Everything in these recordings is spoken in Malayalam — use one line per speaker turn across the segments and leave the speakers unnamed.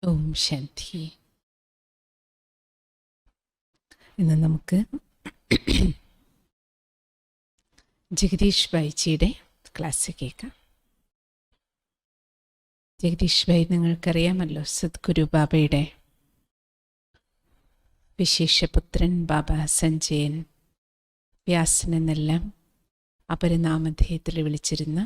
ഓം ശാന്തി. ഇന്ന് നമുക്ക് ജഗദീഷ് ഭായിജിയുടെ ക്ലാസ് കേൾക്കാം. ജഗദീഷ് ഭായ് നിങ്ങൾക്കറിയാമല്ലോ, സദ്ഗുരു ബാബയുടെ വിശേഷപുത്രൻ. ബാബ സഞ്ജയൻ വ്യാസൻ എന്നെല്ലാം അപരനാമധേയത്തിൽ വിളിച്ചിരുന്ന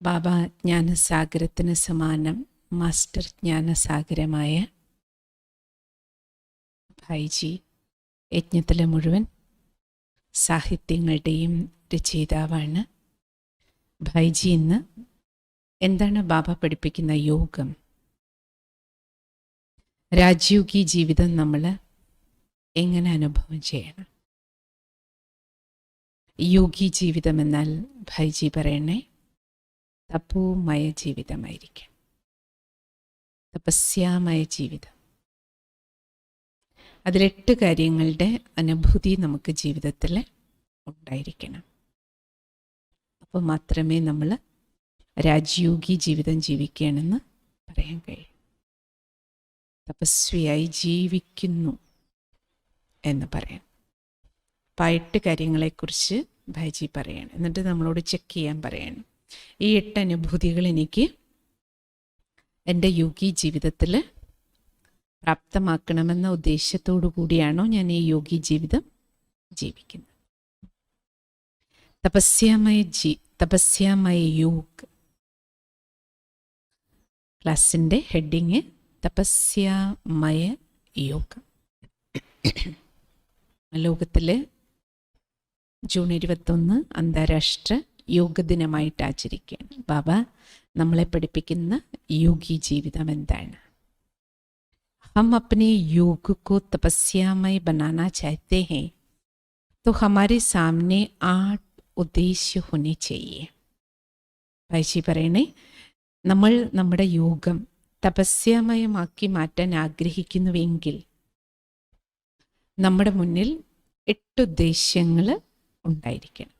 ബാബ ജ്ഞാനസാഗരത്തിന് സമാനം മാസ്റ്റർ ജ്ഞാനസാഗരമായ ഭായിജി യജ്ഞത്തിലെ മുഴുവൻ സാഹിത്യങ്ങളുടെയും രചയിതാവാണ്. ഭായിജി ഇന്ന് എന്താണ് ബാബ പഠിപ്പിക്കുന്ന യോഗം, രാജയോഗി ജീവിതം നമ്മൾ എങ്ങനെ അനുഭവം ചെയ്യണം. യോഗി ജീവിതം എന്നാൽ ഭായിജി പറയണേ തപോമയ ജീവിതമായിരിക്കണം, തപസ്യാമയ ജീവിതം. അതിൽ 8 കാര്യങ്ങളുടെ അനുഭൂതി നമുക്ക് ജീവിതത്തിൽ ഉണ്ടായിരിക്കണം. അപ്പോൾ മാത്രമേ നമ്മൾ രാജയോഗി ജീവിതം ജീവിക്കുകയാണെന്ന് പറയാൻ കഴിയും. തപസ്വിയായി ജീവിക്കുന്നു എന്ന് പറയാം. അപ്പോൾ 8 കാര്യങ്ങളെക്കുറിച്ച് ഭായിജി പറയാണ്. എന്നിട്ട് നമ്മളോട് ചെക്ക് ചെയ്യാൻ പറയാണ്. ഈ 8 അനുഭൂതികൾ എനിക്ക് എൻ്റെ യോഗി ജീവിതത്തിൽ പ്രാപ്തമാക്കണമെന്ന ഉദ്ദേശത്തോടു കൂടിയാണോ ഞാൻ ഈ യോഗി ജീവിതം ജീവിക്കുന്നത്. തപസ്യാമയ യോഗ ക്ലാസിൻ്റെ ഹെഡിങ് തപസ്യാമയ യോഗം. ലോകത്തിൽ ജൂൺ 21 അന്താരാഷ്ട്ര യോഗ ദിനമായിട്ട് ആചരിക്കുകയാണ്. ബാബ നമ്മളെ പഠിപ്പിക്കുന്ന യോഗി ജീവിതം എന്താണ്. हम अपने योग को तपस्यामय बनाना चाहते हैं तो हमारे सामने 8 उद्देश्य होने चाहिए. ഭായിജി പറയണേ, നമ്മൾ നമ്മുടെ യോഗം തപസ്യാമയമാക്കി മാറ്റാൻ ആഗ്രഹിക്കുന്നുവെങ്കിൽ നമ്മുടെ മുന്നിൽ 8 ഉദ്ദേശ്യങ്ങൾ ഉണ്ടായിരിക്കണം.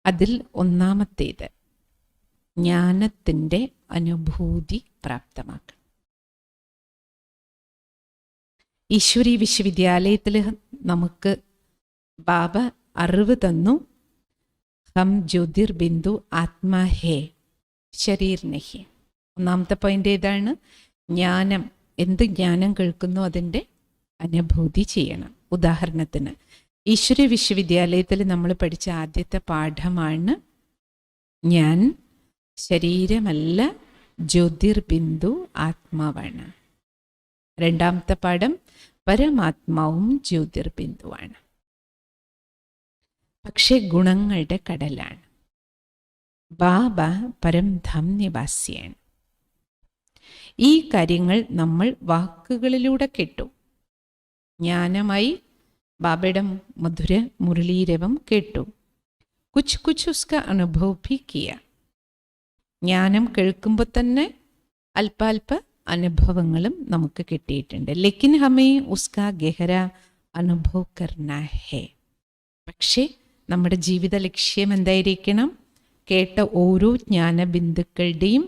അതിൽ ഒന്നാമത്തേത് ജ്ഞാനത്തിൻ്റെ അനുഭൂതി പ്രാപ്തമാക്കണം. ഈശ്വരീ വിശ്വവിദ്യാലയത്തിൽ നമുക്ക് ബാബ അറിവ് തന്നു. ഹം ജ്യോതിർബിന്ദു ആത്മാ ഹേ ശരീർ നഹി. ഒന്നാമത്തെ പോയിന്റ് ഏതാണ്? ജ്ഞാനം. എന്ത് ജ്ഞാനം കേൾക്കുന്നു അതിൻ്റെ അനുഭൂതി ചെയ്യണം. ഉദാഹരണത്തിന് ഈശ്വരീ വിശ്വവിദ്യാലയത്തിൽ നമ്മൾ പഠിച്ച ആദ്യത്തെ പാഠമാണ് ഞാൻ ശരീരമല്ല, ജ്യോതിർബിന്ദു ആത്മാവാണ്. രണ്ടാമത്തെ പാഠം പരമാത്മാവും ജ്യോതിർബിന്ദുവാണ്. പക്ഷേ ഗുണങ്ങളുടെ കടലാണ്. ബാബ പരംധാം നിവാസിയാണ്. ഈ കാര്യങ്ങൾ നമ്മൾ വാക്കുകളിലൂടെ കേട്ടു. ജ്ഞാനമായി ബാബയുടെ മധുര മുരളീരവം കേട്ടു. കുച്ച് കുച്ച് ഉസ്ക അനുഭവ് ഭി കിയ. ജ്ഞാനം കേൾക്കുമ്പോൾ തന്നെ അല്പാൽപ അനുഭവങ്ങളും നമുക്ക് കിട്ടിയിട്ടുണ്ട്. ലേക്കിൻ ഹമേ ഉസ്കാ ഗഹര അനുഭവ് കർനാ ഹേ. പക്ഷേ നമ്മുടെ ജീവിത ലക്ഷ്യം എന്തായിരിക്കണം? കേട്ട ഓരോ ജ്ഞാനബിന്ദുക്കളുടെയും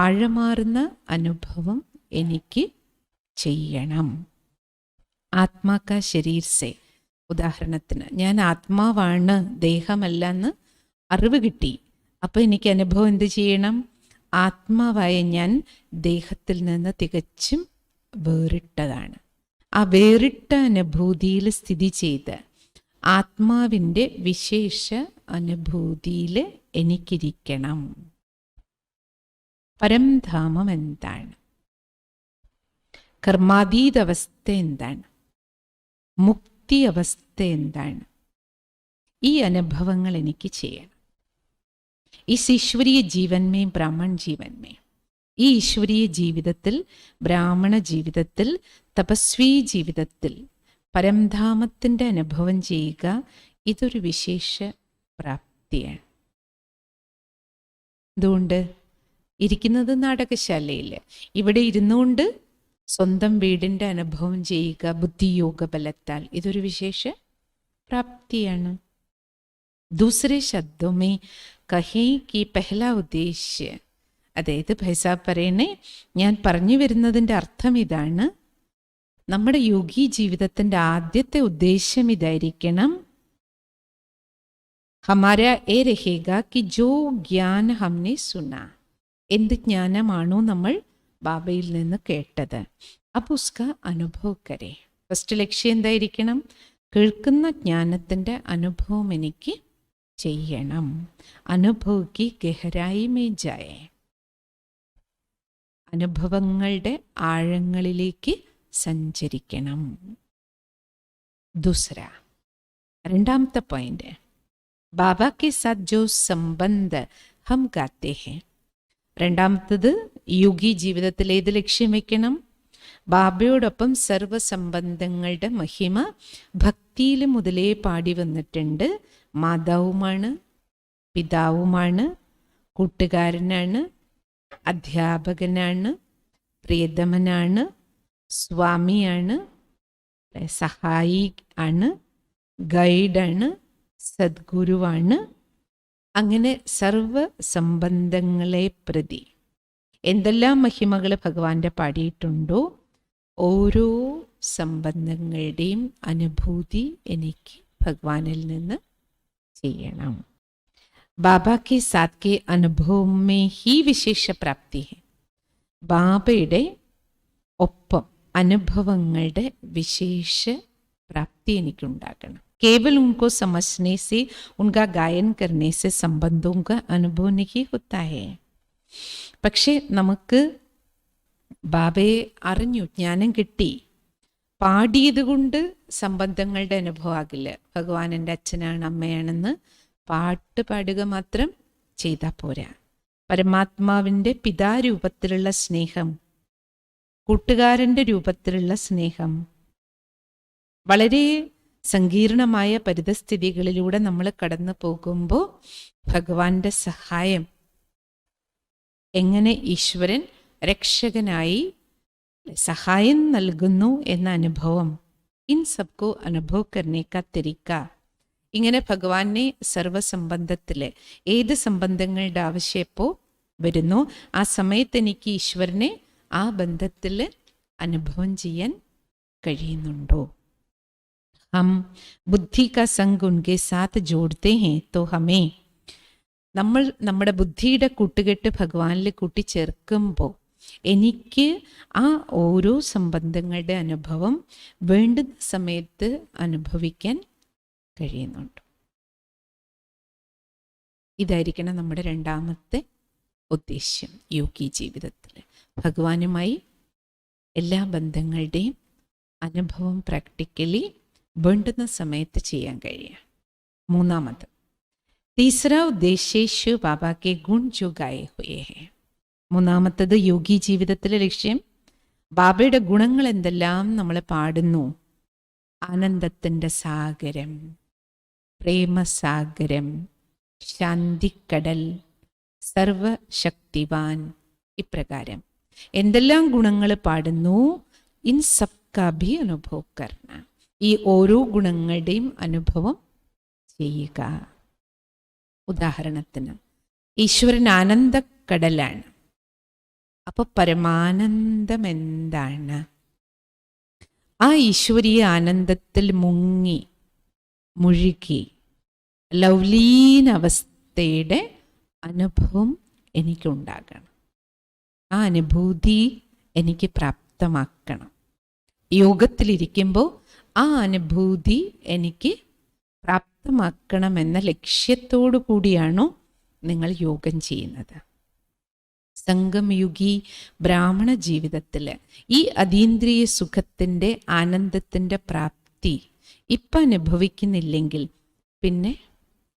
ആഴമാർന്ന അനുഭവം എനിക്ക് ചെയ്യണം. ആത്മാക്ക ശരീർ സേ. ഉദാഹരണത്തിന് ഞാൻ ആത്മാവാണ്, ദേഹമല്ലെന്ന് അറിവ് കിട്ടി. അപ്പോൾ എനിക്ക് അനുഭവം എന്ത് ചെയ്യണം? ആത്മാവായ ഞാൻ ദേഹത്തിൽ നിന്ന് തികച്ചും വേറിട്ടതാണ്. ആ വേറിട്ട അനുഭൂതിയിൽ സ്ഥിതി ചെയ്ത് ആത്മാവിൻ്റെ വിശേഷ അനുഭൂതിയിൽ എനിക്കിരിക്കണം. പരംധാമം എന്താണ്? കർമാതീത അവസ്ഥ എന്താണ്? മുക്തി അവസ്ഥ എന്താണ്? ഈ അനുഭവങ്ങൾ എനിക്ക് ചെയ്യണം. ഇസ് ഈശ്വരീയ ജീവൻ മേ ബ്രാഹ്മൺ ജീവൻ മേ. ഈ ഈശ്വരീയ ജീവിതത്തിൽ, ബ്രാഹ്മണ ജീവിതത്തിൽ, തപസ്വീ ജീവിതത്തിൽ പരംധാമത്തിൻ്റെ അനുഭവം ചെയ്യുക, ഇതൊരു വിശേഷ പ്രാപ്തിയാണ്. അതുകൊണ്ട് ഇരിക്കുന്നത് നാടകശാലയിൽ, ഇവിടെ ഇരുന്നുകൊണ്ട് സ്വന്തം വീടിൻ്റെ അനുഭവം ചെയ്യുക ബുദ്ധിയോഗ ബലത്താൽ, ഇതൊരു വിശേഷ പ്രാപ്തിയാണ്. दूसरे शब्दों में कहें कि पहला उद्देश्य അതായത് ഭൈസാബ് പറയണേ, ഞാൻ പറഞ്ഞു വരുന്നതിൻ്റെ അർത്ഥം ഇതാണ്, നമ്മുടെ യോഗി ജീവിതത്തിൻ്റെ ആദ്യത്തെ ഉദ്ദേശം ഇതായിരിക്കണം, ഹമാര ഏ രഹേഗ കി ജോ ജ്ഞാൻ ഹംനെ സുന, എന്ത് ജ്ഞാനമാണോ നമ്മൾ ബാബയിൽ നിന്ന് കേട്ടത്, അപ്പോൾ ഉസ്ക അനുഭവ കരേ. ഫസ്റ്റ് ലക്ഷ്യം എന്തായിരിക്കണം? കേൾക്കുന്ന ജ്ഞാനത്തിൻ്റെ അനുഭവം എനിക്ക് ചെയ്യണം. അനുഭവക്ക് ഗഹരായി മേ ജായേ, അനുഭവങ്ങളുടെ ആഴങ്ങളിലേക്ക് സഞ്ചരിക്കണം. ദൂസര, രണ്ടാമത്തെ പോയിന്റ്, ബാബാ കെ സാത്ത് ജോ സംബന്ധ ഹം ഗാത്തെ ഹെ. രണ്ടാമത്തത്, യോഗി ജീവിതത്തിൽ ഏത് ലക്ഷ്യം വയ്ക്കണം? ബാബയോടൊപ്പം സർവസംബന്ധങ്ങളുടെ മഹിമ ഭക്തിയിൽ മുതലേ പാടി വന്നിട്ടുണ്ട്. മാതാവുമാണ്, പിതാവുമാണ്, കൂട്ടുകാരനാണ്, അധ്യാപകനാണ്, പ്രിയതമനാണ്, സ്വാമിയാണ്, സഹായി ആണ്, ഗൈഡാണ്, സദ്ഗുരുവാണ്. അങ്ങനെ സർവ സംബന്ധങ്ങളെ പ്രതി എന്തെല്ലാം മഹിമകൾ ഭഗവാന്റെ പാടിയിട്ടുണ്ടോ, ഓരോ സംബന്ധങ്ങളുടെയും അനുഭൂതി എനിക്ക് ഭഗവാനിൽ നിന്ന് ചെയ്യണം. ബാബ കെ സാത്ത് കെ അനുഭവം മേ ഹി വിശേഷ പ്രാപ്തി ഹെ. ബാബയുടെ ഒപ്പം അനുഭവങ്ങളുടെ വിശേഷ പ്രാപ്തി എനിക്കുണ്ടാകണം. केवल उनको समझने से, उनका गायन करने से संबंधों का अनुभव नहीं होता है. പക്ഷേ നമുക്ക് ബാബയെ അറിഞ്ഞു, ജ്ഞാനം കിട്ടി, പാടിയത് കൊണ്ട് സംബന്ധങ്ങളുടെ അനുഭവമാകില്ല. ഭഗവാൻ എൻ്റെ അച്ഛനാണ്, അമ്മയാണെന്ന് പാട്ട് പാടുക മാത്രം ചെയ്താൽ പോരാ. പരമാത്മാവിൻ്റെ പിതാരൂപത്തിലുള്ള സ്നേഹം, കൂട്ടുകാരൻ്റെ രൂപത്തിലുള്ള സ്നേഹം, വളരെ സങ്കീർണമായ പരിതസ്ഥിതികളിലൂടെ നമ്മൾ കടന്നു പോകുമ്പോൾ ഭഗവാന്റെ സഹായം, എങ്ങനെ ഈശ്വരൻ രക്ഷകനായി സഹായം നൽകുന്നു എന്ന അനുഭവം, ഇൻ സബ്കോ അനുഭവ കർണേ കാ തരീക്ക. ഇങ്ങനെ ഭഗവാനെ സർവസംബന്ധത്തിൽ ഏത് സംബന്ധങ്ങളുടെ ആവശ്യം എപ്പോൾ വരുന്നു, ആ സമയത്ത് എനിക്ക് ഈശ്വരനെ ആ ബന്ധത്തിൽ അനുഭവം ചെയ്യാൻ കഴിയുന്നുണ്ടോ? हम बुद्धि का संग उनके साथ जोड़ते हैं तो हमें, നമ്മൾ നമ്മുടെ ബുദ്ധിയുടെ കൂട്ടുകെട്ട് ഭഗവാനിൽ കൂട്ടിച്ചേർക്കുമ്പോൾ എനിക്ക് ആ ഓരോ സംബന്ധങ്ങളുടെ അനുഭവം വേണ്ടുന്ന സമയത്ത് അനുഭവിക്കാൻ കഴിയുന്നുണ്ട്. ഇതായിരിക്കണം നമ്മുടെ രണ്ടാമത്തെ ഉദ്ദേശ്യം യോഗി ജീവിതത്തിൽ. ഭഗവാനുമായി എല്ലാ ബന്ധങ്ങളുടെയും അനുഭവം പ്രാക്ടിക്കലി വേണ്ടുന്ന സമയത്ത് ചെയ്യാൻ കഴിയുക. മൂന്നാമത്, തീസറാ ഉദ്ദേശ്യേഷു ബാബാ കെ ഗുൺ ജോ ഗായേ ഹുയേ ഹെ. മൂന്നാമത്തത് യോഗി ജീവിതത്തിലെ ലക്ഷ്യം, ബാബയുടെ ഗുണങ്ങൾ എന്തെല്ലാം നമ്മൾ പാടുന്നു. ആനന്ദത്തിൻ്റെ സാഗരം, പ്രേമസാഗരം, ശാന്തിക്കടൽ, സർവശക്തിവാൻ, ഇപ്രകാരം എന്തെല്ലാം ഗുണങ്ങൾ പാടുന്നു. ഇൻ സബ്കാ ഭി അനുഭവ കർണ, ഈ ഓരോ ഗുണങ്ങളുടെയും അനുഭവം ചെയ്യുക. ഉദാഹരണത്തിന്, ഈശ്വരൻ ആനന്ദക്കടലാണ്. അപ്പൊ പരമാനന്ദം എന്താണ്? ആ ഈശ്വരീയ ആനന്ദത്തിൽ മുഴുകി ലൗലീന അവസ്ഥയുടെ അനുഭവം എനിക്കുണ്ടാകണം. ആ അനുഭൂതി എനിക്ക് പ്രാപ്തമാക്കണം. യോഗത്തിലിരിക്കുമ്പോൾ ആ അനുഭൂതി എനിക്ക് പ്രാപ്തമാക്കണമെന്ന ലക്ഷ്യത്തോടു കൂടിയാണോ നിങ്ങൾ യോഗം ചെയ്യുന്നത്? സംഗമയുഗി ബ്രാഹ്മണ ജീവിതത്തിൽ ഈ അതീന്ദ്രിയ സുഖത്തിൻ്റെ ആനന്ദത്തിൻ്റെ പ്രാപ്തി ഇപ്പം അനുഭവിക്കുന്നില്ലെങ്കിൽ പിന്നെ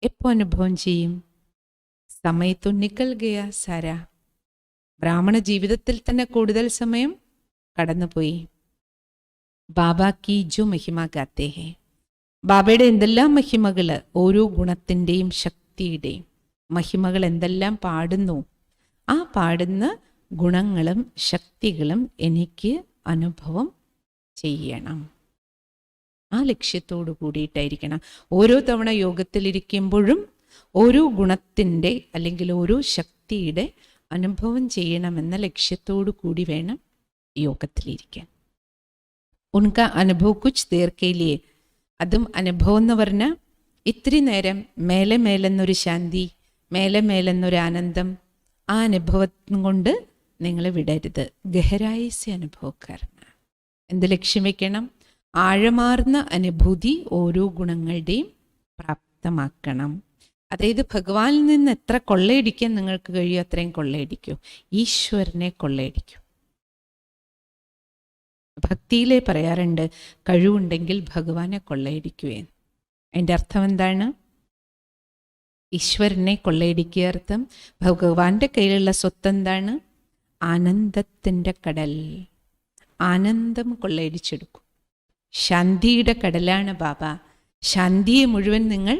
എപ്പോൾ അനുഭവം ചെയ്യും? സമയത്തു നിക്കൽ ഗയാ സാരാ. ബ്രാഹ്മണ ജീവിതത്തിൽ തന്നെ കൂടുതൽ സമയം കടന്നുപോയി. ബാബ കി ജോ മഹിമ ഗാത്തേ ഹെ. ബാബയുടെ എന്തെല്ലാം മഹിമകൾ, ഓരോ ഗുണത്തിൻ്റെയും ശക്തിയുടെയും മഹിമകൾ എന്തെല്ലാം പാടുന്നു, ആ പാടുന്ന ഗുണങ്ങളും ശക്തികളും എനിക്ക് അനുഭവം ചെയ്യണം. ആ ലക്ഷ്യത്തോടു കൂടിയിട്ടായിരിക്കണം ഓരോ തവണ യോഗത്തിലിരിക്കുമ്പോഴും ഓരോ ഗുണത്തിൻ്റെ അല്ലെങ്കിൽ ഓരോ ശക്തിയുടെ അനുഭവം ചെയ്യണമെന്ന ലക്ഷ്യത്തോടു കൂടി വേണം യോഗത്തിലിരിക്കാൻ. ഉൻക അനുഭവ് കുച്ച് ദേർ കെ ലിയെ, അതും അനുഭവം എന്ന് പറഞ്ഞാൽ ഇത്തിരി നേരം മേലെ മേലെന്നൊരു ശാന്തി, മേലെ മേലെന്നൊരു ആനന്ദം, ആ അനുഭവം കൊണ്ട് നിങ്ങൾ വിടരുത്. ഗഹരായി സെ അനുഭവക്കാരന്. എന്ത് ലക്ഷ്യം വെക്കണം? ആഴമാർന്ന അനുഭൂതി ഓരോ ഗുണങ്ങളുടെയും പ്രാപ്തമാക്കണം. അതായത് ഭഗവാനിൽ നിന്ന് എത്ര കൊള്ളയടിക്കാൻ നിങ്ങൾക്ക് കഴിയും അത്രയും കൊള്ളയടിക്കൂ. ഈശ്വരനെ കൊള്ളയടിക്കൂ. ഭക്തിയിലെ പറയാറുണ്ട്, കഴിവുണ്ടെങ്കിൽ ഭഗവാനെ കൊള്ളയടിക്കുകയെന്ന്. അതിൻ്റെ അർത്ഥം എന്താണ്? ഈശ്വരനെ കൊള്ളയടിക്കുക അർത്ഥം ഭഗവാന്റെ കയ്യിലുള്ള സ്വത്ത് എന്താണ്? ആനന്ദത്തിൻ്റെ കടൽ. ആനന്ദം കൊള്ളയടിച്ചെടുക്കും. ശാന്തിയുടെ കടലാണ് ബാബ. ശാന്തിയെ മുഴുവൻ നിങ്ങൾ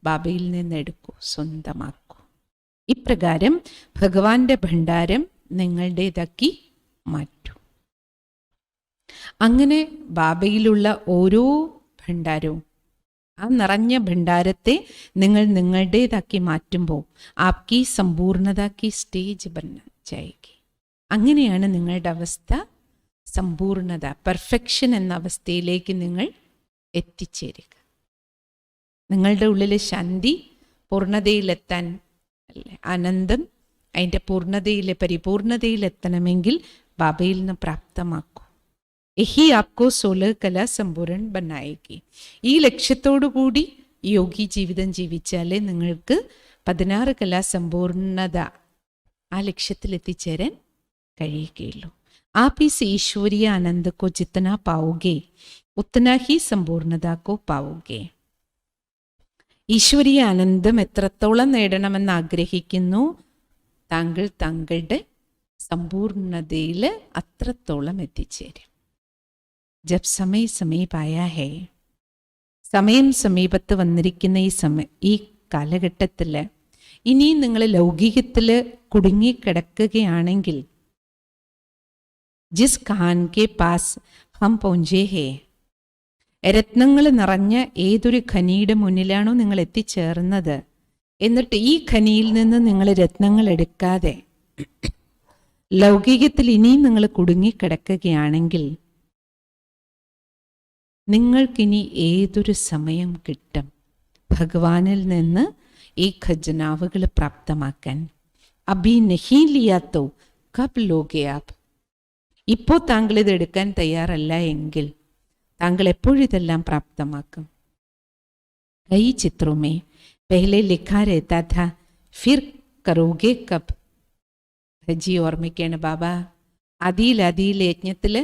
ബാബയിൽ നിന്ന് എടുക്കൂ, സ്വന്തമാക്കൂ. ഇപ്രകാരം ഭഗവാന്റെ ഭണ്ഡാരം നിങ്ങളുടേതാക്കി മാറ്റൂ. അങ്ങനെ ബാബയിലുള്ള ഓരോ ഭണ്ഡാരവും, ആ നിറഞ്ഞ ഭണ്ഡാരത്തെ നിങ്ങൾ നിങ്ങളുടേതാക്കി മാറ്റുമ്പോൾ ആപ്കി സമ്പൂർണതാക്കി സ്റ്റേജ് ബന്ന ജായേഗി. അങ്ങനെയാണ് നിങ്ങളുടെ അവസ്ഥ സമ്പൂർണത, പെർഫെക്ഷൻ എന്ന അവസ്ഥയിലേക്ക് നിങ്ങൾ എത്തിച്ചേരുക. നിങ്ങളുടെ ഉള്ളിലെ ശാന്തി പൂർണ്ണതയിലെത്താൻ, അല്ലേ, ആനന്ദം അതിൻ്റെ പൂർണ്ണതയിലെ പരിപൂർണതയിലെത്തണമെങ്കിൽ ബാബയിൽ നിന്ന് പ്രാപ്തമാക്കൂ. യഹി ആപ്കോ 16 കല സമ്പൂർൺ ബനായേഗി. ഈ ലക്ഷ്യത്തോടു കൂടി യോഗി ജീവിതം ജീവിച്ചാലേ നിങ്ങൾക്ക് 16 കലാ സമ്പൂർണത, ആ ലക്ഷ്യത്തിൽ എത്തിച്ചേരാൻ കഴിയുകയുള്ളൂ. आप इस ईश्वरीय आनंद को जितना पाओगे उतना ही संपूर्णता को पाओगे. ഈശ്വരീയ ആനന്ദം എത്രത്തോളം നേടണമെന്ന് ആഗ്രഹിക്കുന്നു, താങ്കൾ താങ്കളുടെ സമ്പൂർണതയിൽ അത്രത്തോളം എത്തിച്ചേരും. ജബ് സമയ സമീപായ ഹേ, സമയം സമീപത്ത് വന്നിരിക്കുന്ന ഈ കാലഘട്ടത്തിൽ ഇനിയും നിങ്ങൾ ലൗകികത്തിൽ കുടുങ്ങിക്കിടക്കുകയാണെങ്കിൽ, ജിസ് ഖാൻ കെ പാസ് ഹം പൗഞ്ചേ ഹേ, രത്നങ്ങൾ നിറഞ്ഞ ഏതൊരു ഖനിയുടെ മുന്നിലാണോ നിങ്ങൾ എത്തിച്ചേർന്നത്, എന്നിട്ട് ഈ ഖനിയിൽ നിന്ന് നിങ്ങൾ രത്നങ്ങൾ എടുക്കാതെ ലൗകികത്തിൽ ഇനിയും നിങ്ങൾ കുടുങ്ങിക്കിടക്കുകയാണെങ്കിൽ നിങ്ങൾക്കിനി ഏതൊരു സമയം കിട്ടും ഭഗവാനിൽ നിന്ന് ഈ ഖജനാവുകൾ പ്രാപ്തമാക്കാൻ? അബി നഹീ ലിയാത്തോ കബ് ലോഗെ ആപ്. ഇപ്പോൾ താങ്കൾ ഇത് എടുക്കാൻ തയ്യാറല്ല എങ്കിൽ താങ്കൾ എപ്പോഴിതെല്ലാം പ്രാപ്തമാക്കും? കൈ ചിത്രമേ പെഹ്ലെ ലിഖാ രഹതാ ഥാ ഫിർ കരോഗെ കബ്. ഭജി ഓർമ്മിക്കാണ് ബാബ. അദിയിൽ യജ്ഞത്തിൽ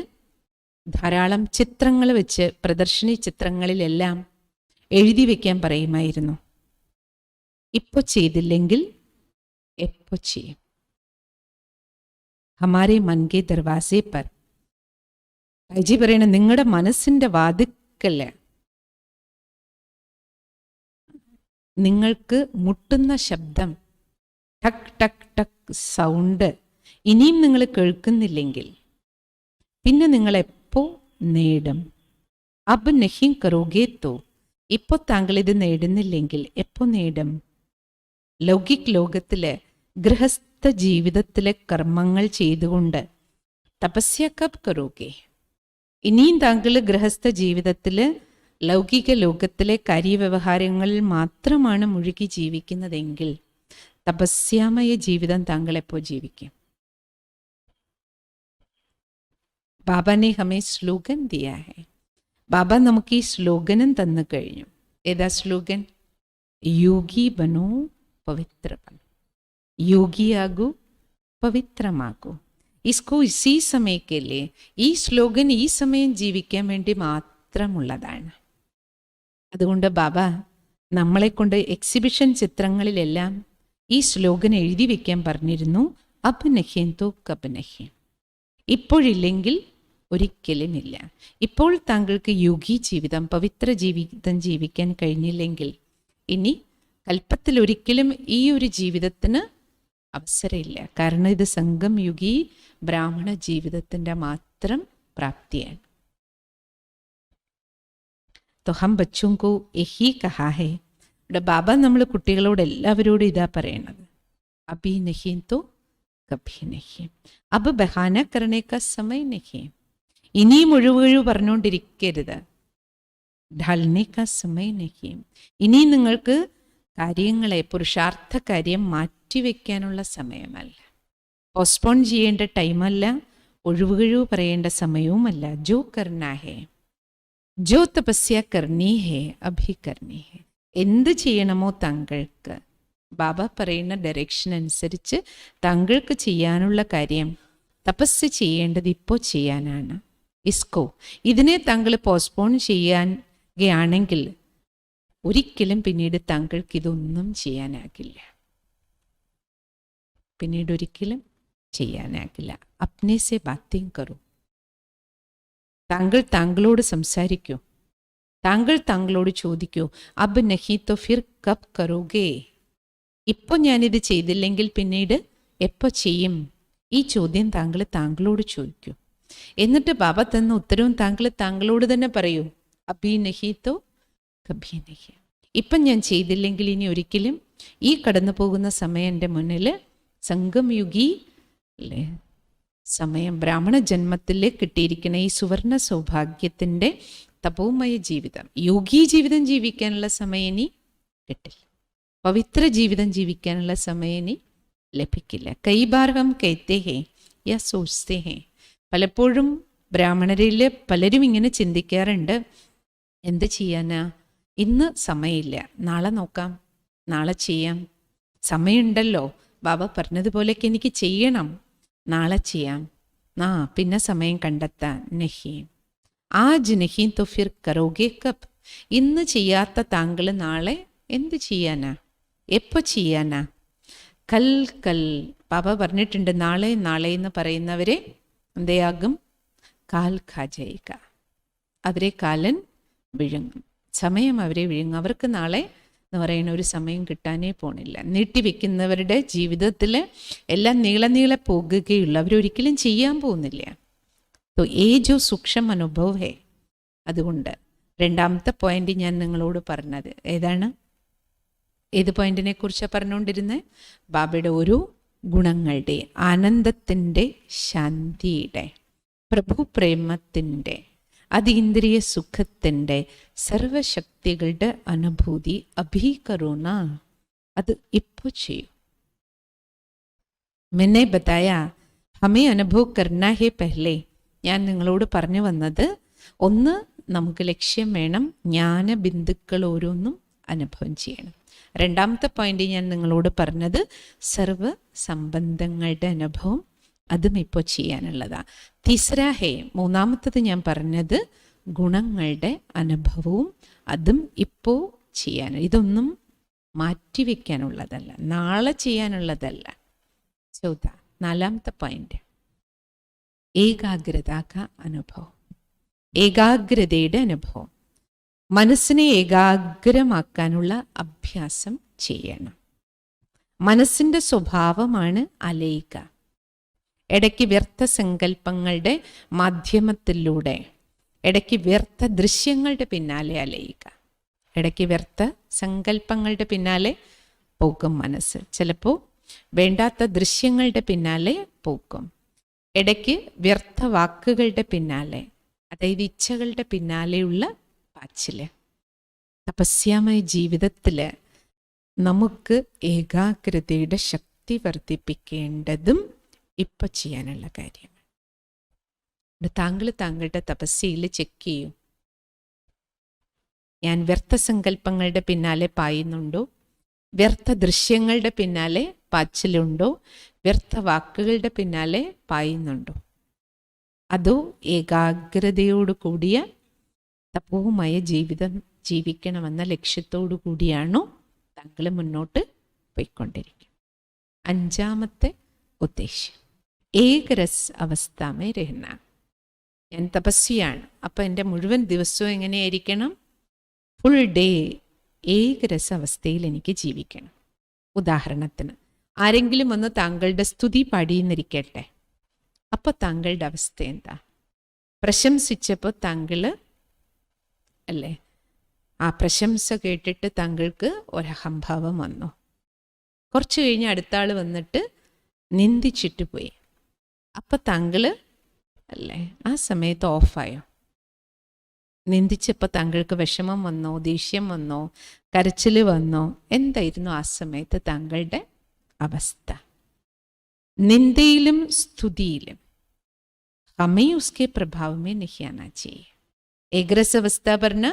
ധാരാളം ചിത്രങ്ങൾ വെച്ച് പ്രദർശനി ചിത്രങ്ങളിലെല്ലാം എഴുതി വയ്ക്കാൻ പറയുമായിരുന്നു. ഇപ്പോൾ ചെയ്തില്ലെങ്കിൽ എപ്പോൾ ചെയ്യും? ഹമാരെ മൻകെ ദർവാസെ പർ. ഭജി പറയണ നിങ്ങളുടെ മനസ്സിൻ്റെ വാതിക്കല് നിങ്ങൾക്ക് മുട്ടുന്ന ശബ്ദം, ടക് ടക് ടക് സൗണ്ട് ഇനിയും നിങ്ങൾ കേൾക്കുന്നില്ലെങ്കിൽ പിന്നെ നിങ്ങൾ എപ്പോ നേടും? അബ് നഹീം കരോഗേ തോ, ഇപ്പോൾ താങ്കൾ ഇത് നേടുന്നില്ലെങ്കിൽ എപ്പോ നേടും? ലൗകിക് ലോകത്തിലെ ഗൃഹസ്ഥ ജീവിതത്തിലെ കർമ്മങ്ങൾ ചെയ്തുകൊണ്ട് തപസ്യ കബ് കരോഗേ. ഇനിയും താങ്കൾ ഗൃഹസ്ഥ ജീവിതത്തിൽ ലൗകിക ലോകത്തിലെ കാര്യവ്യവഹാരങ്ങളിൽ മാത്രമാണ് മുഴുകി ജീവിക്കുന്നതെങ്കിൽ തപസ്യാമയ ജീവിതം താങ്കൾ എപ്പോൾ ജീവിക്കും? ബാബനെ ഹമേ സ്ലോഗൻ ദിയാ ഹെ. ബാബ നമുക്ക് ഈ സ്ലോഗനും തന്നു കഴിഞ്ഞു. ഏതാ സ്ലോഗൻ? യോഗി ബനോ പവിത്ര ബനോ. യോഗിയാകൂ, പവിത്രമാകൂ. ഇസ്കോ ഇസി സമയക്കല്ലേ, ഈ സ്ലോഗൻ ഈ സമയം ജീവിക്കാൻ വേണ്ടി മാത്രമുള്ളതാണ്. അതുകൊണ്ട് ബാബ നമ്മളെ കൊണ്ട് എക്സിബിഷൻ ചിത്രങ്ങളിലെല്ലാം ഈ സ്ലോഗൻ എഴുതി വയ്ക്കാൻ പറഞ്ഞിരുന്നു. അബ് നഹീം തോ കബ് നഹീം. ഇപ്പോഴില്ലെങ്കിൽ ഒരിക്കലുമില്ല. ഇപ്പോൾ താങ്കൾക്ക് യോഗി ജീവിതം, പവിത്ര ജീവിതം ജീവിക്കാൻ കഴിഞ്ഞില്ലെങ്കിൽ ഇനി കൽപ്പത്തിലൊരിക്കലും ഈ ഒരു ജീവിതത്തിന് അവസരമില്ല. കാരണം ഇത് സംഗം യുഗി ബ്രാഹ്മണ ജീവിതത്തിൻ്റെ മാത്രം പ്രാപ്തിയാണ്. तो हम बच्चों को यही कहा है. ഇവിടെ ബാബ നമ്മൾ കുട്ടികളോട് എല്ലാവരോടും ഇതാ പറയണത്. അബി നഹീം തോ കഭി നഹി. അബ് ബഹാന കർണേ കാ സമയ നഹി. ഇനിയും ഒഴിവൊഴിവ് പറഞ്ഞുകൊണ്ടിരിക്കരുത്. ഢൽനെ കാ സമയ നഹി. ഇനി നിങ്ങൾക്ക് കാര്യങ്ങളെ, പുരുഷാർത്ഥ കാര്യം മാറ്റിവെക്കാനുള്ള സമയമല്ല, പോസ്റ്റ്പോൺ ചെയ്യേണ്ട ടൈമല്ല, ഒഴിവുകഴിവ് പറയേണ്ട സമയവുമല്ല. ജോ കർണ ഹേ, ജോ തപസ്യ കർണി ഹേ അഭി കർണി ഹേ. എന്ത് ചെയ്യണമോ താങ്കൾക്ക്, ബാബ പറയുന്ന ഡയറക്ഷൻ അനുസരിച്ച് താങ്കൾക്ക് ചെയ്യാനുള്ള കാര്യം, തപസ് ചെയ്യേണ്ടത് ഇപ്പോൾ ചെയ്യാനാണ്. ഇസ്കോ, ഇതിനെ താങ്കൾ പോസ്റ്റ്പോൺ ചെയ്യുകയാണെങ്കിൽ ഒരിക്കലും പിന്നീട് താങ്കൾക്ക് ഇതൊന്നും ചെയ്യാനാകില്ല, പിന്നീട് ഒരിക്കലും ചെയ്യാനാകില്ല. അപ്നെ സെ ബാത്തിങ് കറൂ. താങ്കൾ താങ്കളോട് സംസാരിക്കൂ, താങ്കൾ താങ്കളോട് ചോദിക്കൂ, അബ് നഹി തോ ഫിർ കബ് കരോഗേ. ഇപ്പോൾ ഞാനിത് ചെയ്തില്ലെങ്കിൽ പിന്നീട് എപ്പോൾ ചെയ്യും? ഈ ചോദ്യം താങ്കൾ താങ്കളോട് ചോദിക്കൂ. എന്നിട്ട് ബാബ തന്ന ഉത്തരവും താങ്കൾ താങ്കളോട് തന്നെ പറയൂ, അബി നഹി തോ കഭി നഹി. ഇപ്പം ഞാൻ ചെയ്തില്ലെങ്കിൽ ഇനി ഒരിക്കലും. ഈ കടന്നു പോകുന്ന സമയം എൻ്റെ മുന്നിൽ സംഗംയുഗി അല്ലേ സമയം, ബ്രാഹ്മണ ജന്മത്തിൽ കിട്ടിയിരിക്കുന്ന ഈ സുവർണ സൗഭാഗ്യത്തിൻ്റെ തപോമയ ജീവിതം, യോഗീ ജീവിതം ജീവിക്കാനുള്ള സമയം ഇനി കിട്ടില്ല, പവിത്ര ജീവിതം ജീവിക്കാനുള്ള സമയം ഇനി ലഭിക്കില്ല. കൈ ബാർ ഹം കഹത്തെ ഹേ യാ സോച്ച്തേ ഹേ. പലപ്പോഴും ബ്രാഹ്മണരിൽ പലരും ഇങ്ങനെ ചിന്തിക്കാറുണ്ട്, എന്ത് ചെയ്യാനാ, ഇന്ന് സമയമില്ല, നാളെ നോക്കാം, നാളെ ചെയ്യാം, സമയമുണ്ടല്ലോ, ബാബ പറഞ്ഞതുപോലെയൊക്കെ എനിക്ക് ചെയ്യണം, നാളെ ചെയ്യാം, പിന്നെ സമയം കണ്ടെത്താൻ. നഹി, ആജ് നഹി തോ ഫിർ കരോഗേ കബ്. ഇന്ന് ചെയ്യാത്ത താങ്കൾ നാളെ എന്ത് ചെയ്യാനാ, എപ്പോൾ ചെയ്യാനാ? കൽ കൽ. ബാബ പറഞ്ഞിട്ടുണ്ട്, നാളെ നാളെ എന്ന് പറയുന്നവരെ എന്തയാകും? കാൽ ഖാ ജായേഗ. അവരെ കാലൻ വിഴുങ്ങും, സമയം അവരെ വിഴുങ്ങും. അവർക്ക് നാളെ എന്ന് പറയുന്ന ഒരു സമയം കിട്ടാനേ പോണില്ല. നീട്ടിവെക്കുന്നവരുടെ ജീവിതത്തിൽ എല്ലാം നീളെ പോകുകയുള്ളൂ, അവരൊരിക്കലും ചെയ്യാൻ പോകുന്നില്ല. തോ ഏ ജോ സൂക്ഷ്മ അനുഭവം ഹേ. അതുകൊണ്ട് രണ്ടാമത്തെ പോയിന്റ് ഞാൻ നിങ്ങളോട് പറഞ്ഞത് ഏതാണ്? ഏത് പോയിന്റിനെ കുറിച്ചാണ് പറഞ്ഞുകൊണ്ടിരുന്നത്? ബാബയുടെ ഓരോ ഗുണങ്ങളുടെ, ആനന്ദത്തിൻ്റെ, ശാന്തിയുടെ, പ്രഭു പ്രേമത്തിൻ്റെ, അതീന്ദ്രിയ സുഖത്തിൻ്റെ, സർവശക്തികളുടെ അനുഭൂതി അഭീകരുണ. അത് ഇപ്പോൾ ചെയ്യൂ. മെന്നെ ബതായ ഹമേ അനുഭവ് കർണ ഹേ പെഹ്ലെ. ഞാൻ നിങ്ങളോട് പറഞ്ഞു വന്നത്, ഒന്ന് നമുക്ക് ലക്ഷ്യം വേണം, ജ്ഞാനബിന്ദുക്കൾ ഓരോന്നും അനുഭവം ചെയ്യണം. രണ്ടാമത്തെ പോയിന്റ് ഞാൻ നിങ്ങളോട് പറഞ്ഞത് സർവ സംബന്ധങ്ങളുടെ അനുഭവം, അതും ഇപ്പോൾ ചെയ്യാനുള്ളതാണ്. തീസര ഹേ, മൂന്നാമത്തത് ഞാൻ പറഞ്ഞത് ഗുണങ്ങളുടെ അനുഭവവും, അതും ഇപ്പോൾ ചെയ്യാൻ. ഇതൊന്നും മാറ്റിവെക്കാനുള്ളതല്ല, നാളെ ചെയ്യാനുള്ളതല്ല. ചൗഥ, നാലാമത്തെ പോയിന്റ് ഏകാഗ്രത അനുഭവം, ഏകാഗ്രതയുടെ അനുഭവം. മനസ്സിനെ ഏകാഗ്രമാക്കാനുള്ള അഭ്യാസം ചെയ്യണം. മനസ്സിൻ്റെ സ്വഭാവമാണ് അലയിക. ഇടയ്ക്ക് വ്യർത്ഥ സങ്കല്പങ്ങളുടെ മാധ്യമത്തിലൂടെ, ഇടയ്ക്ക് വ്യർത്ഥ ദൃശ്യങ്ങളുടെ പിന്നാലെ അലയുക. ഇടയ്ക്ക് വ്യർത്ഥ സങ്കല്പങ്ങളുടെ പിന്നാലെ പോകും മനസ്സ്, ചിലപ്പോൾ വേണ്ടാത്ത ദൃശ്യങ്ങളുടെ പിന്നാലെ പോകും. ഇടയ്ക്ക് വ്യർത്ഥ വാക്കുകളുടെ പിന്നാലെ, അതായത് ഇച്ഛകളുടെ പിന്നാലെയുള്ള പാച്ചില്. തപസ്യാമയ ജീവിതത്തിൽ നമുക്ക് ഏകാഗ്രതയുടെ ശക്തി വർദ്ധിപ്പിക്കേണ്ടതും ഇപ്പം ചെയ്യാനുള്ള കാര്യമാണ്. താങ്കൾ താങ്കളുടെ തപസ്യയിൽ ചെക്ക് ചെയ്യൂ, ഞാൻ വ്യർത്ഥ സങ്കല്പങ്ങളുടെ പിന്നാലെ പായുന്നുണ്ടോ, വ്യർത്ഥ ദൃശ്യങ്ങളുടെ പിന്നാലെ പാച്ചിലുണ്ടോ, വ്യർത്ഥ വാക്കുകളുടെ പിന്നാലെ പായുന്നുണ്ടോ, അതോ ഏകാഗ്രതയോടു കൂടിയ തപോമയ ജീവിതം ജീവിക്കണമെന്ന ലക്ഷ്യത്തോടു കൂടിയാണോ താങ്കൾ മുന്നോട്ട് പോയിക്കൊണ്ടിരിക്കും? അഞ്ചാമത്തെ ഉദ്ദേശ്യം ഏകരസ് അവസ്ഥമേ രഹന. ഞാൻ തപസ്വിയാണ്, അപ്പം എൻ്റെ മുഴുവൻ ദിവസവും എങ്ങനെയായിരിക്കണം? ഫുൾ ഡേ ഏകരസ അവസ്ഥയിൽ എനിക്ക് ജീവിക്കണം. ഉദാഹരണത്തിന് ആരെങ്കിലും ഒന്ന് താങ്കളുടെ സ്തുതി പാടിയെന്നിരിക്കട്ടെ, അപ്പോൾ താങ്കളുടെ അവസ്ഥ എന്താ? പ്രശംസിച്ചപ്പോൾ താങ്കൾ അല്ലേ, ആ പ്രശംസ കേട്ടിട്ട് താങ്കൾക്ക് ഒരഹംഭാവം വന്നു. കുറച്ച് കഴിഞ്ഞ് അടുത്ത ആൾ വന്നിട്ട് നിന്ദിച്ചിട്ട് പോയി. അപ്പം താങ്കൾ അല്ലേ ആ സമയത്ത് ഓഫായോ? നിന്ദിച്ചപ്പോൾ താങ്കൾക്ക് വിഷമം വന്നോ, ദേഷ്യം വന്നോ, കരച്ചിൽ വന്നോ? എന്തായിരുന്നു ആ സമയത്ത് താങ്കളുടെ അവസ്ഥ? നിന്ദയിലും സ്തുതിയിലും ഹമേ ഉസ്കെ പ്രഭാവമേ नहीं आना चाहिए. ഏകരസവസ്ഥ പറഞ്ഞ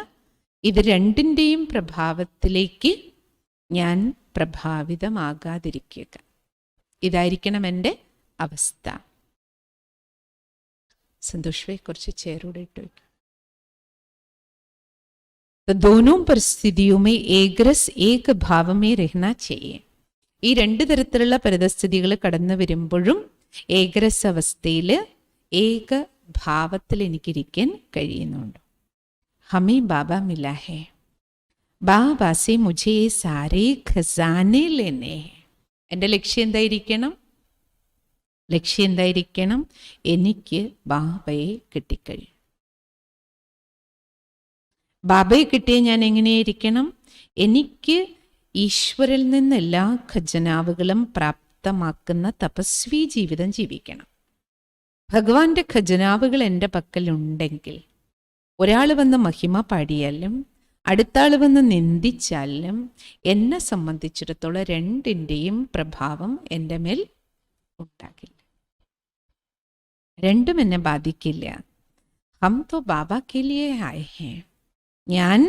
ഇത് രണ്ടിൻ്റെയും പ്രഭാവത്തിലേക്ക് ഞാൻ പ്രഭാവിതമാകാതിരിക്കുക. ഇതായിരിക്കണം എൻ്റെ അവസ്ഥ. സന്തോഷവെ കുറച്ച് ചേരൂടെ ഇട്ട് വയ്ക്കും. तो दोनों परिस्थितियों में ഏകരസ് ഏക ഭാവമേ रहना चाहिए. ഈ രണ്ട് തരത്തിലുള്ള പരിതസ്ഥിതികൾ കടന്നു വരുമ്പോഴും ഏകരസ് അവസ്ഥയിൽ ഏക ഭാവത്തിൽ എനിക്കിരിക്കാൻ കഴിയുന്നുണ്ട്. ഹമേ ബാബ മിലാ ഹേ, ബാബാ സെ മുझे സാരേ ഖസാനെ ലേനെ ഹേ. എൻ്റെ ലക്ഷ്യം എന്തായിരിക്കണം? ലക്ഷ്യം എന്തായിരിക്കണം? എനിക്ക് ബാബയെ കിട്ടിക്കഴിയും. ബാബയെ കിട്ടിയ ഞാൻ എങ്ങനെയായിരിക്കണം? എനിക്ക് ഈശ്വരിൽ നിന്ന് എല്ലാ ഖജനാവുകളും പ്രാപ്തമാക്കുന്ന തപസ്വി ജീവിതം ജീവിക്കണം. ഭഗവാന്റെ ഖജനാവുകൾ എൻ്റെ പക്കലുണ്ടെങ്കിൽ ഒരാൾ വന്ന് മഹിമ പാടിയാലും അടുത്താൾ വന്ന് നിന്ദിച്ചാലും എന്നെ സംബന്ധിച്ചിടത്തോളം രണ്ടിൻ്റെയും പ്രഭാവം എൻ്റെ മേൽ ഉണ്ടാകില്ല. രണ്ടും എന്നെ ബാധിക്കില്ല. ഹം തോ ബാബ കെ ലിയേ ആയേ ഹേ. ഞാൻ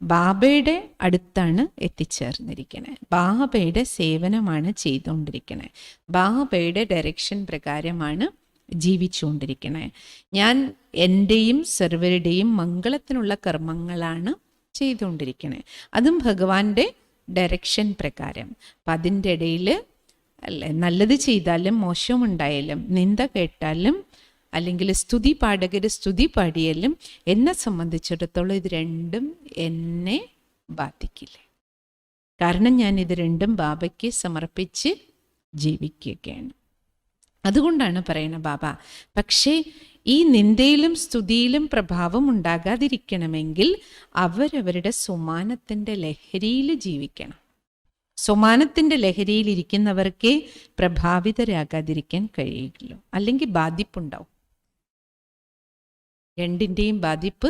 ബാബയുടെ അടുത്താണ് എത്തിച്ചേർന്നിരിക്കുന്നത്. ബാബയുടെ സേവനമാണ് ചെയ്തുകൊണ്ടിരിക്കുന്നത്. ബാബയുടെ ഡയറക്ഷൻ പ്രകാരമാണ് ജീവിച്ചുകൊണ്ടിരിക്കുന്നത്. ഞാൻ എൻ്റെയും സർവരുടെയും മംഗളത്തിനുള്ള കർമ്മങ്ങളാണ് ചെയ്തുകൊണ്ടിരിക്കുന്നത്. അതും ഭഗവാന്റെ ഡയറക്ഷൻ പ്രകാരം. അപ്പം അതിൻ്റെ ഇടയിൽ അല്ലേ, നല്ലത് ചെയ്താലും മോശമുണ്ടായാലും നിന്ദ കേട്ടാലും അല്ലെങ്കിൽ സ്തുതി പാടകർ സ്തുതി പാടിയാലും എന്നെ സംബന്ധിച്ചിടത്തോളം ഇത് രണ്ടും എന്നെ ബാധിക്കില്ല. കാരണം ഞാൻ ഇത് രണ്ടും ബാബയ്ക്ക് സമർപ്പിച്ച് ജീവിക്കുകയാണ്. അതുകൊണ്ടാണ് പറയുന്നത് ബാബ, പക്ഷേ ഈ നിന്ദയിലും സ്തുതിയിലും പ്രഭാവം ഉണ്ടാകാതിരിക്കണമെങ്കിൽ അവരവരുടെ സുമാനത്തിൻ്റെ ലഹരിയിൽ ജീവിക്കണം. സുമാനത്തിൻ്റെ ലഹരിയിൽ ഇരിക്കുന്നവർക്കേ പ്രഭാവിതരാകാതിരിക്കാൻ കഴിയുള്ളൂ. അല്ലെങ്കിൽ ബാധിപ്പുണ്ടാവും, രണ്ടിൻ്റെയും ബാധിപ്പ്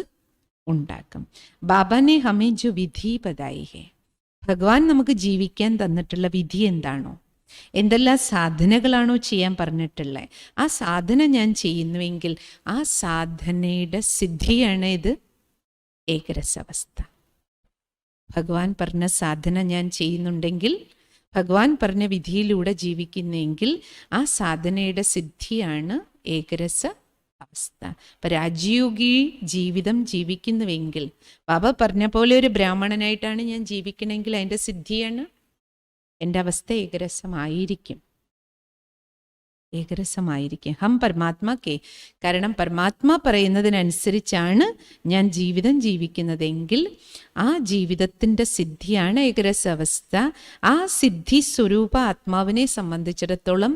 ഉണ്ടാക്കും. ബാബാനെ ഹമേ ജോ വിധി ബതായി ഹേ. ഭഗവാൻ നമുക്ക് ജീവിക്കാൻ തന്നിട്ടുള്ള വിധി എന്താണോ, എന്തെല്ലാം സാധനകളാണോ ചെയ്യാൻ പറഞ്ഞിട്ടുള്ളത്, ആ സാധന ഞാൻ ചെയ്യുന്നുവെങ്കിൽ ആ സാധനയുടെ സിദ്ധിയാണ് ഇത് ഏകരസവസ്ഥ. ഭഗവാൻ പറഞ്ഞ സാധന ഞാൻ ചെയ്യുന്നുണ്ടെങ്കിൽ, ഭഗവാൻ പറഞ്ഞ വിധിയിലൂടെ ജീവിക്കുന്നെങ്കിൽ ആ സാധനയുടെ സിദ്ധിയാണ് ഏകരസ അവസ്ഥ. അപ്പം രാജയോഗി ജീവിതം ജീവിക്കുന്നുവെങ്കിൽ, ബാബ പറഞ്ഞ പോലെ ഒരു ബ്രാഹ്മണനായിട്ടാണ് ഞാൻ ജീവിക്കണമെങ്കിൽ അതിൻ്റെ സിദ്ധിയാണ് എൻ്റെ അവസ്ഥ ഏകരസമായിരിക്കും. ഏകരസമായിരിക്കും. ഹം പരമാത്മാക്കേ. കാരണം പരമാത്മാ പറയുന്നതിനനുസരിച്ചാണ് ഞാൻ ജീവിതം ജീവിക്കുന്നതെങ്കിൽ ആ ജീവിതത്തിൻ്റെ സിദ്ധിയാണ് ഏകരസ അവസ്ഥ. ആ സിദ്ധി സ്വരൂപ ആത്മാവിനെ സംബന്ധിച്ചിടത്തോളം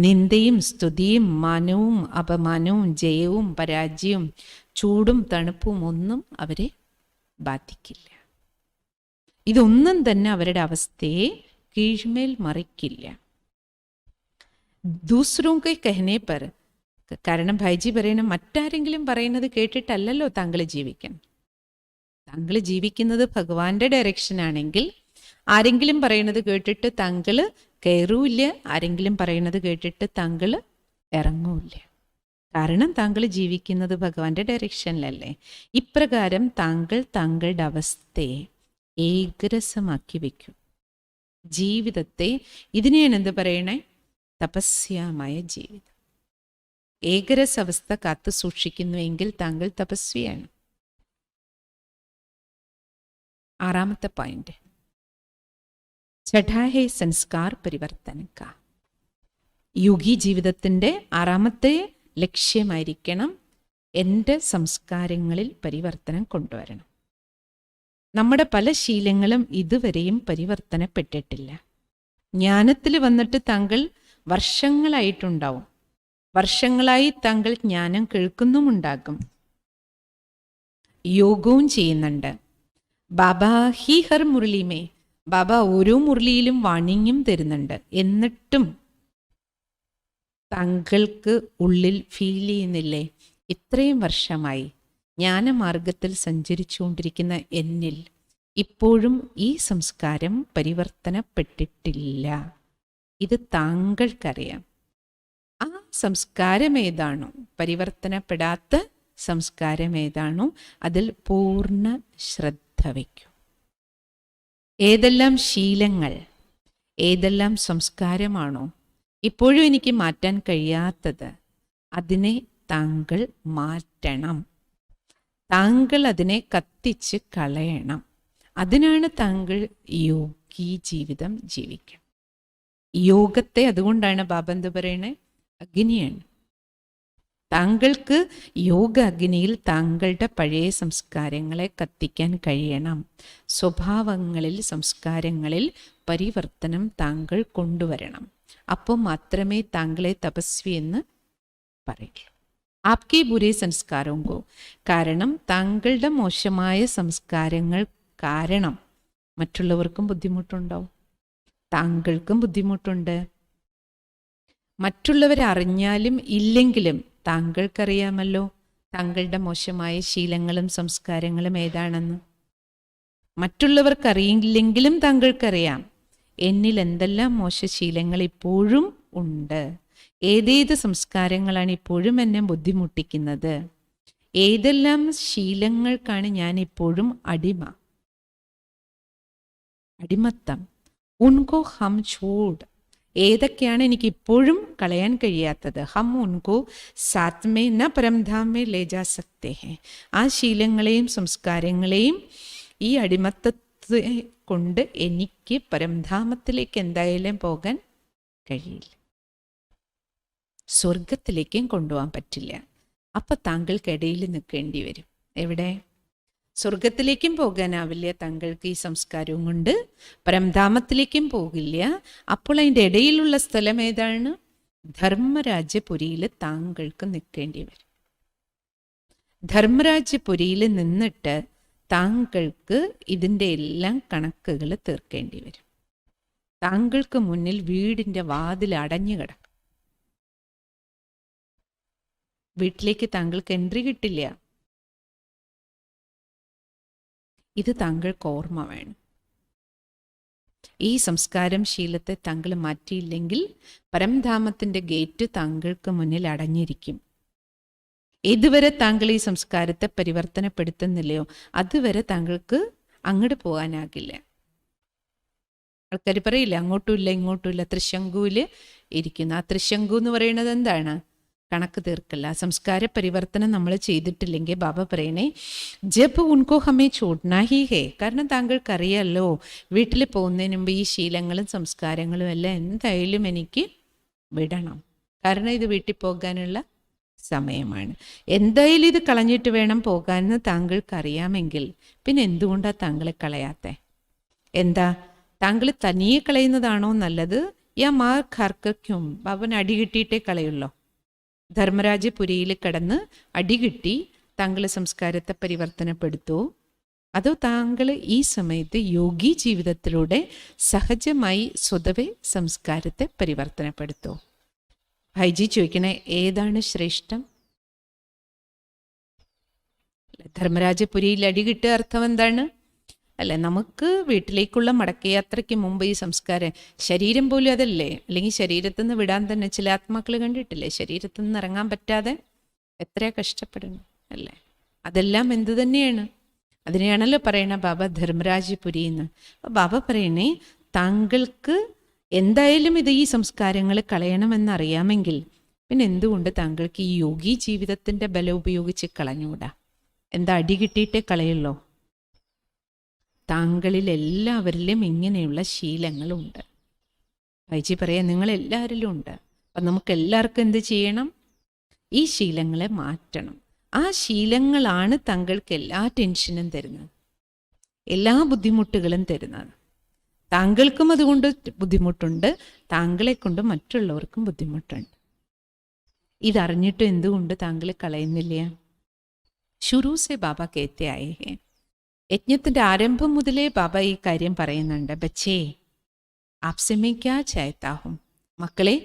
നിന്ദയും സ്തുതിയും മാനവും അപമാനവും ജയവും പരാജയവും ചൂടും തണുപ്പും ഒന്നും അവരെ ബാധിക്കില്ല. ഇതൊന്നും തന്നെ അവരുടെ അവസ്ഥയെ കീഴ്മേൽ മറിക്കില്ല. ദൂസറോക്കെ കഹനെ പർ. കാരണം ഭായിജി പറയണം, മറ്റാരെങ്കിലും പറയുന്നത് കേട്ടിട്ടല്ലല്ലോ താങ്കൾ ജീവിക്കണം. താങ്കൾ ജീവിക്കുന്നത് ഭഗവാന്റെ ഡയറക്ഷനാണെങ്കിൽ ആരെങ്കിലും പറയുന്നത് കേട്ടിട്ട് താങ്കൾ കയറൂല്ല, ആരെങ്കിലും പറയുന്നത് കേട്ടിട്ട് താങ്കൾ ഇറങ്ങൂല്ല. കാരണം താങ്കൾ ജീവിക്കുന്നത് ഭഗവാന്റെ ഡയറക്ഷനിലല്ലേ. ഇപ്രകാരം താങ്കൾ താങ്കളുടെ അവസ്ഥയെ ഏകരസമാക്കി വയ്ക്കും. ജീവിതത്തെ, ഇതിനെയാണ് എന്ത് പറയണേ, തപസ്യമായ ജീവിതം. ഏകരസ അവസ്ഥ കാത്തു സൂക്ഷിക്കുന്നുവെങ്കിൽ താങ്കൾ തപസ്വിയാണ്. ആറാമത്തെ പോയിന്റ്, ചഠാ ഹേ സംസ്കാർ പരിവർത്തന കാ. യോഗി ജീവിതത്തിൻ്റെ ആറാമത്തെ ലക്ഷ്യമായിരിക്കണം എൻ്റെ സംസ്കാരങ്ങളിൽ പരിവർത്തനം കൊണ്ടുവരണം. നമ്മുടെ പല ശീലങ്ങളും ഇതുവരെയും പരിവർത്തനപ്പെട്ടിട്ടില്ല. ജ്ഞാനത്തിൽ വന്നിട്ട് താങ്കൾ വർഷങ്ങളായിട്ടുണ്ടാവും. വർഷങ്ങളായി താങ്കൾ ജ്ഞാനം കേൾക്കുന്നുമുണ്ടാകും, യോഗവും ചെയ്യുന്നുണ്ട്. ബാബ ഹി ഹർ മുരളിമേ, ബാബ ഓരോ മുരളിയിലും വാണിംഗും തരുന്നുണ്ട്. എന്നിട്ടും താങ്കൾക്ക് ഉള്ളിൽ ഫീൽ ചെയ്യുന്നില്ലേ, ഇത്രയും വർഷമായി ജ്ഞാനമാർഗത്തിൽ സഞ്ചരിച്ചുകൊണ്ടിരിക്കുന്ന എന്നിൽ ഇപ്പോഴും ഈ സംസ്കാരം പരിവർത്തനപ്പെട്ടിട്ടില്ല. ഇത് താങ്കൾക്കറിയാം. ആ സംസ്കാരം ഏതാണോ, പരിവർത്തനപ്പെടാത്ത സംസ്കാരം ഏതാണോ, അതിൽ പൂർണ്ണ ശ്രദ്ധ വയ്ക്കൂ. ഏതെല്ലാം ശീലങ്ങൾ, ഏതെല്ലാം സംസ്കാരമാണോ ഇപ്പോഴും എനിക്ക് മാറ്റാൻ കഴിയാത്തത്, അതിനെ താങ്കൾ മാറ്റണം. താങ്കൾ അതിനെ കത്തിച്ച് കളയണം. അതിനാണ് താങ്കൾ യോഗി ജീവിതം ജീവിക്കണം. യോഗത്തെ അതുകൊണ്ടാണ് ബാബ എന്ത് പറയണേ, അഗ്നിയാണ്. താങ്കൾക്ക് യോഗ അഗ്നിയിൽ താങ്കളുടെ പഴയ സംസ്കാരങ്ങളെ കത്തിക്കാൻ കഴിയണം. സ്വഭാവങ്ങളിൽ, സംസ്കാരങ്ങളിൽ പരിവർത്തനം താങ്കൾ കൊണ്ടുവരണം. അപ്പോൾ മാത്രമേ താങ്കളെ തപസ്വി എന്ന് പറയൂ. ആപ്കെ ബുരേ സംസ്കാരവും കാരണം താങ്കളുടെ മോശമായ സംസ്കാരങ്ങൾ കാരണം മറ്റുള്ളവർക്കും ബുദ്ധിമുട്ടുണ്ടാവും, താങ്കൾക്കും ബുദ്ധിമുട്ടുണ്ട്. മറ്റുള്ളവരറിഞ്ഞാലും ഇല്ലെങ്കിലും താങ്കൾക്കറിയാമല്ലോ താങ്കളുടെ മോശമായ ശീലങ്ങളും സംസ്കാരങ്ങളും ഏതാണെന്ന്. മറ്റുള്ളവർക്കറിയില്ലെങ്കിലും താങ്കൾക്കറിയാം എന്നിൽ എന്തെല്ലാം മോശശീലങ്ങൾ ഇപ്പോഴും ഉണ്ട്, ഏതേത് സംസ്കാരങ്ങളാണ് ഇപ്പോഴും എന്നെ ബുദ്ധിമുട്ടിക്കുന്നത്, ഏതെല്ലാം ശീലങ്ങൾക്കാണ് ഞാൻ ഇപ്പോഴും അടിമത്തം. ഉൻകോ ഹം ഛോഡ്, ഏതൊക്കെയാണ് എനിക്ക് ഇപ്പോഴും കളയാൻ കഴിയാത്തത്. ഹം ഉൻകോ സാത്ത് മേ ന പരംധാം മേ ലേ ജാ സക്തേ ഹേ, ആ ശീലങ്ങളെയും സംസ്കാരങ്ങളെയും ഈ അടിമത്തത്തെ കൊണ്ട് എനിക്ക് പരംധാമത്തിലേക്ക് എന്തായാലും പോകാൻ കഴിയില്ല, സ്വർഗത്തിലേക്കും കൊണ്ടുപോകാൻ പറ്റില്ല. അപ്പം താങ്കൾക്കിടയിൽ നിൽക്കേണ്ടി വരും. എവിടെ? സ്വർഗത്തിലേക്കും പോകാനാവില്ല താങ്കൾക്ക് ഈ സംസ്കാരവും കൊണ്ട്, പരംധാമത്തിലേക്കും പോകില്ല. അപ്പോൾ അതിൻ്റെ ഇടയിലുള്ള സ്ഥലം ഏതാണ്? ധർമ്മരാജ്യപുരിയിൽ താങ്കൾക്ക് നിൽക്കേണ്ടി വരും. ധർമ്മരാജ്യപുരിയിൽ നിന്നിട്ട് താങ്കൾക്ക് ഇതിൻ്റെ എല്ലാം കണക്കുകൾ തീർക്കേണ്ടി വരും. താങ്കൾക്ക് മുന്നിൽ വീടിൻ്റെ വാതിൽ അടഞ്ഞു കിടക്കും. വീട്ടിലേക്ക് താങ്കൾക്ക് എൻട്രി കിട്ടില്ല. ഇത് താങ്കൾക്ക് ഓർമ്മ വേണം. ഈ സംസ്കാരം ശീലത്തെ താങ്കൾ മാറ്റിയില്ലെങ്കിൽ പരംധാമത്തിൻ്റെ ഗേറ്റ് താങ്കൾക്ക് മുന്നിൽ അടഞ്ഞിരിക്കും. ഏതുവരെ താങ്കൾ ഈ സംസ്കാരത്തെ പരിവർത്തനപ്പെടുത്തുന്നില്ലയോ അതുവരെ താങ്കൾക്ക് അങ്ങോട്ട് പോകാനാകില്ല. ആൾക്കാർ പറയില്ല അങ്ങോട്ടും ഇല്ല ഇങ്ങോട്ടും ഇല്ല, തൃശങ്കുവിൽ ഇരിക്കുന്നു. ആ തൃശങ്കു എന്ന് പറയുന്നത് എന്താണ്? കണക്ക് തീർക്കല്ല. സംസ്കാര പരിവർത്തനം നമ്മൾ ചെയ്തിട്ടില്ലെങ്കിൽ ബാബ പറയണേ ജബ് ഉൻകോ ഹമേ ചോട്നാ ഹി ഹേ, കാരണം താങ്കൾക്കറിയാമല്ലോ വീട്ടിൽ പോകുന്നതിന് മുമ്പ് ഈ ശീലങ്ങളും സംസ്കാരങ്ങളും എല്ലാം എന്തായാലും എനിക്ക് വിടണം. കാരണം ഇത് വീട്ടിൽ പോകാനുള്ള സമയമാണ്. എന്തായാലും ഇത് കളഞ്ഞിട്ട് വേണം പോകാമെന്ന് താങ്കൾക്കറിയാമെങ്കിൽ പിന്നെ എന്തുകൊണ്ടാണ് താങ്കളെ കളയാത്തെ? എന്താ താങ്കൾ തനിയെ കളയുന്നതാണോ നല്ലത്? യാ മാർ ഖർക്കും അവൻ അടി കിട്ടിയിട്ടേ കളയുള്ളൂ. ധർമ്മരാജപുരിയിൽ കിടന്ന് അടികിട്ടി താങ്കൾ സംസ്കാരത്തെ പരിവർത്തനപ്പെടുത്തോ, അതോ താങ്കൾ ഈ സമയത്ത് യോഗി ജീവിതത്തിലൂടെ സഹജമായി സ്വതവേ സംസ്കാരത്തെ പരിവർത്തനപ്പെടുത്തോ? ഭായിജി ചോദിക്കണേ ഏതാണ് ശ്രേഷ്ഠം? ധർമ്മരാജപുരിയിൽ അടികിട്ടുക അർത്ഥം എന്താണ്? അല്ല, നമുക്ക് വീട്ടിലേക്കുള്ള മടക്കയാത്രയ്ക്ക് മുമ്പ് ഈ സംസ്കാരം, ശരീരം പോലും അതല്ലേ, അല്ലെങ്കിൽ ശരീരത്തിൽ നിന്ന് വിടാൻ തന്നെ ചില ആത്മാക്കൾ കണ്ടിട്ടില്ലേ, ശരീരത്തിൽ നിന്ന് ഇറങ്ങാൻ പറ്റാതെ എത്ര കഷ്ടപ്പെടുന്നു അല്ലേ? അതെല്ലാം എന്തു തന്നെയാണ്? അതിനെയാണല്ലോ പറയണ ബാബ ധർമ്മരാജപുരി എന്ന്. അപ്പോൾ ബാബ പറയണേ താങ്കൾക്ക് എന്തായാലും ഇത് ഈ സംസ്കാരങ്ങൾ കളയണമെന്നറിയാമെങ്കിൽ പിന്നെ എന്തുകൊണ്ട് താങ്കൾക്ക് ഈ യോഗി ജീവിതത്തിൻ്റെ ബലം ഉപയോഗിച്ച് കളഞ്ഞുകൂടാ? എന്താ അടി കിട്ടിയിട്ടേ കളയുള്ളൂ? താങ്കളിൽ എല്ലാവരിലും ഇങ്ങനെയുള്ള ശീലങ്ങളുണ്ട്. ഭായിജി പറയാം നിങ്ങളെല്ലാവരിലും ഉണ്ട്. അപ്പം നമുക്കെല്ലാവർക്കും എന്ത് ചെയ്യണം? ഈ ശീലങ്ങളെ മാറ്റണം. ആ ശീലങ്ങളാണ് താങ്കൾക്ക് എല്ലാ ടെൻഷനും തരുന്നത്, എല്ലാ ബുദ്ധിമുട്ടുകളും തരുന്നത്. താങ്കൾക്കും അതുകൊണ്ട് ബുദ്ധിമുട്ടുണ്ട്, താങ്കളെ കൊണ്ട് മറ്റുള്ളവർക്കും ബുദ്ധിമുട്ടുണ്ട്. ഇതറിഞ്ഞിട്ടും എന്തുകൊണ്ട് താങ്കൾ കളയുന്നില്ല? ശുരു സെ ബാബ കേത്തെ ആയേ ഹേ. യജ്ഞത്തിൻ്റെ ആരംഭം മുതലേ ബാബ ഈ കാര്യം പറയുന്നുണ്ട്. ബച്ചേ ആപ്സെ മേ ക്യാ ചാഹത്താ ഹൂം, മക്കളെ,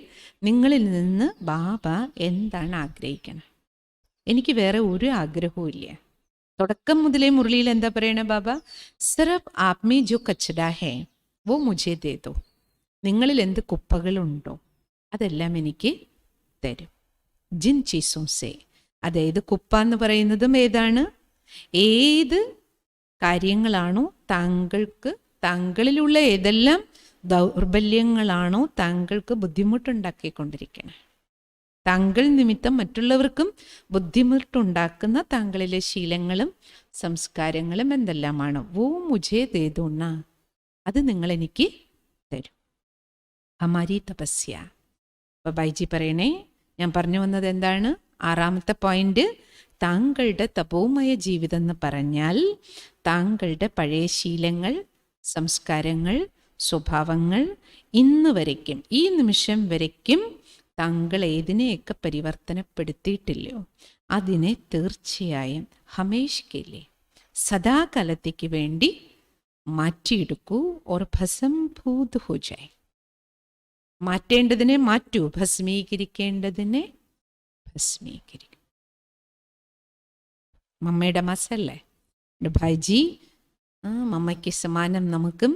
നിങ്ങളിൽ നിന്ന് ബാബ എന്താണ് ആഗ്രഹിക്കണം? എനിക്ക് വേറെ ഒരു ആഗ്രഹവും ഇല്ല. തുടക്കം മുതലേ മുരളിയിൽ എന്താ പറയണ ബാബ? സിർഫ് ആപ്മേ ജോ കച്ചടാ ഹേ വോ മുझे ദേ ദോ. നിങ്ങളിൽ എന്ത് കുപ്പകളുണ്ടോ അതെല്ലാം എനിക്ക് തരും. ജിൻ ചീസോ സേ, അതായത് കുപ്പ എന്ന് പറയുന്നതും ഏതാണ്? ഏത് കാര്യങ്ങളാണോ താങ്കൾക്ക്, താങ്കളിലുള്ള ഏതെല്ലാം ദൗർബല്യങ്ങളാണോ താങ്കൾക്ക് ബുദ്ധിമുട്ടുണ്ടാക്കിക്കൊണ്ടിരിക്കുന്നത്, താങ്കൾ നിമിത്തം മറ്റുള്ളവർക്കും ബുദ്ധിമുട്ടുണ്ടാക്കുന്ന താങ്കളിലെ ശീലങ്ങളും സംസ്കാരങ്ങളും എന്തെല്ലാമാണോ, വോ മുझे ദേ ദോ നാ, അത് നിങ്ങൾ എനിക്ക് തരും. ഹമാരി തപസ്യ. അപ്പോൾ ബൈജി പറയണേ, ഞാൻ പറഞ്ഞു വന്നത് എന്താണ്? ആറാമത്തെ പോയിന്റ്, താങ്കളുടെ തപോമയ ജീവിതം എന്ന് പറഞ്ഞാൽ താങ്കളുടെ പഴയ ശീലങ്ങൾ, സംസ്കാരങ്ങൾ, സ്വഭാവങ്ങൾ ഇന്ന് വരയ്ക്കും, ഈ നിമിഷം വരയ്ക്കും താങ്കൾ ഏതിനെയൊക്കെ പരിവർത്തനപ്പെടുത്തിയിട്ടില്ലയോ അതിനെ തീർച്ചയായും ഹമേഷ്കില്ലേ, സദാകാലത്തേക്ക് വേണ്ടി മാറ്റിയെടുക്കൂ. ഓർ ഭസ്മഭൂത് ഹോ ജായ്. മാറ്റേണ്ടതിനെ മാറ്റൂ, ഭസ്മീകരിക്കേണ്ടതിനെ ഭസ്മീകരിക്കും. മമ്മയുടെ മാസല്ലേ ഭായിജി, മമ്മയ്ക്ക് സമാനം നമുക്കും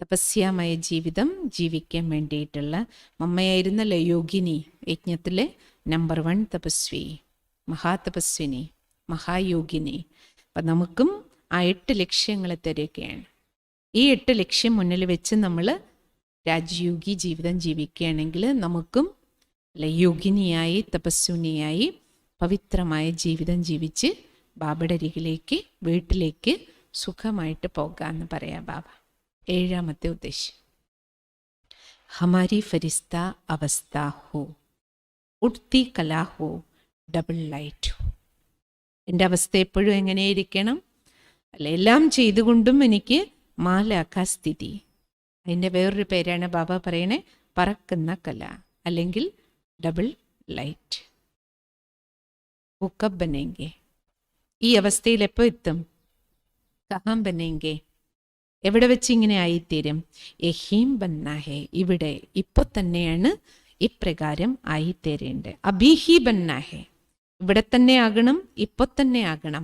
തപസ്യാമയ ജീവിതം ജീവിക്കാൻ വേണ്ടിയിട്ടുള്ള മമ്മയായിരുന്നല്ലോ യോഗിനി, യജ്ഞത്തിലെ നമ്പർ 1 തപസ്വി, മഹാതപസ്വിനി, മഹായോഗിനി. അപ്പം നമുക്കും ആ 8 ലക്ഷ്യങ്ങളെ തരികയാണ്. ഈ 8 ലക്ഷ്യം മുന്നിൽ വെച്ച് നമ്മൾ രാജയോഗി ജീവിതം ജീവിക്കുകയാണെങ്കിൽ നമുക്കും യോഗിനിയായി, തപസ്വിനിയായി പവിത്രമായ ജീവിതം ജീവിച്ച് ബാബയുടെ അരികിലേക്ക്, വീട്ടിലേക്ക് സുഖമായിട്ട് പോകാമെന്ന് പറയാം ബാബ. 7ാമത്തെ ഉദ്ദേശം, ഹമാരി ഫരിസ്ത അവസ്ഥ ഹോ, ഉഡ്തി കലാ ഹോ, ഡബിൾ ലൈറ്റ് ഹോ. എൻ്റെ അവസ്ഥ എപ്പോഴും എങ്ങനെയിരിക്കണം? അല്ല, എല്ലാം ചെയ്തുകൊണ്ടും എനിക്ക് മാലാക്ക സ്ഥിതി. അതിൻ്റെ വേറൊരു പേരാണ് ബാബ പറയണേ, പറക്കുന്ന കല അല്ലെങ്കിൽ ഡബിൾ ലൈറ്റ്. കബ് ബനേങ്കെ, ഈ അവസ്ഥയിൽ എപ്പോൾ എത്തും? കഹാം ബനേങ്കെ, എവിടെ വെച്ച് ഇങ്ങനെ ആയിത്തീരും? യഹീം ബന്നാഹേ, ഇവിടെ ഇപ്പോൾ തന്നെയാണ് ഇപ്രകാരം ആയിത്തീരേണ്ടത്. അബീഹി ബന്നാഹേ, ഇവിടെ തന്നെ ആകണം, ഇപ്പോൾ തന്നെ ആകണം.